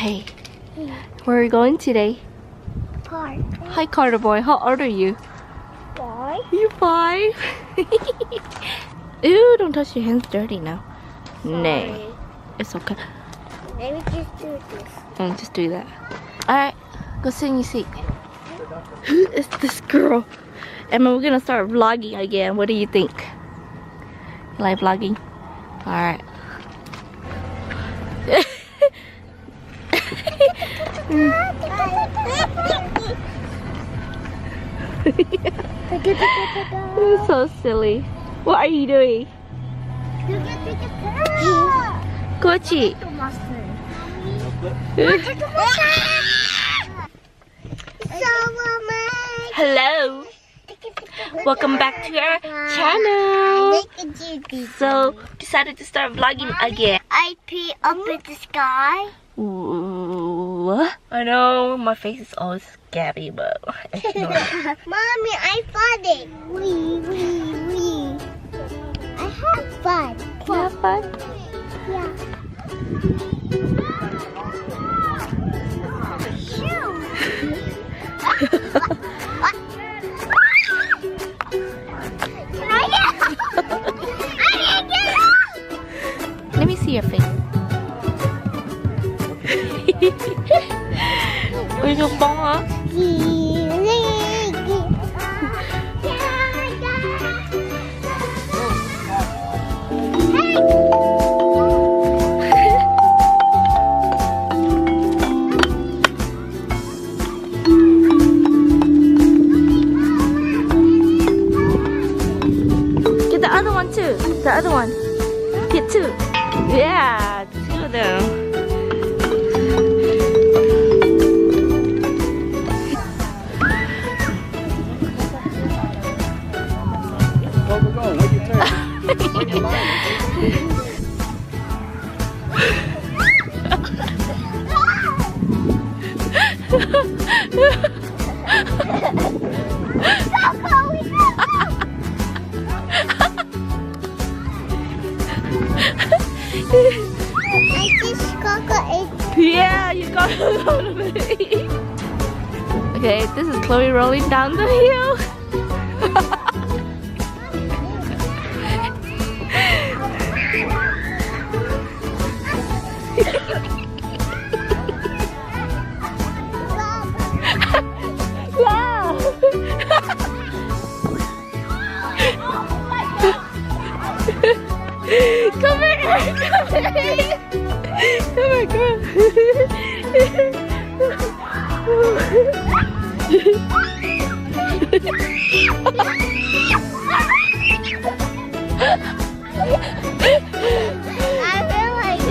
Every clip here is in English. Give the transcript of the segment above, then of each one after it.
Hey, where are we going today? Park. Hi Carter boy, how old are you? 5. You 5? Ew, don't touch your hands dirty now. Nay, it's okay. Maybe just do this. Just do that. Alright, go sit in your seat. Who is this girl? Emma, we're gonna start vlogging again. What do you think? You like vlogging? Alright. So silly. What are you doing? Kochi. Hello. Welcome back to our channel. So decided to start vlogging again. I pee up in the sky. Ooh. I know my face is always scabby, but ignore it. Mommy, I found it. Wee. I have fun. You have fun? Yeah. Let me see your face. Ôi cái bông hả? Get the other one too. The other one. Get 2. Yeah, 2 of them. Go. Wait your turn. Wait your line. I just got it. Yeah, you got it. Okay, this is Chloe rolling down the hill. Come here! Come here, I feel like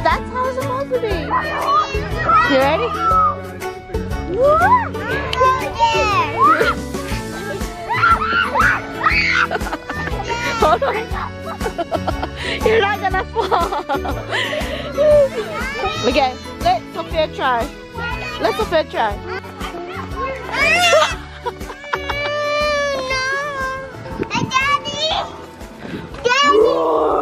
That's how it's supposed to be. You ready? Hold on. You're not gonna fall. Okay, let Sophia try. Let Sophia try. Daddy!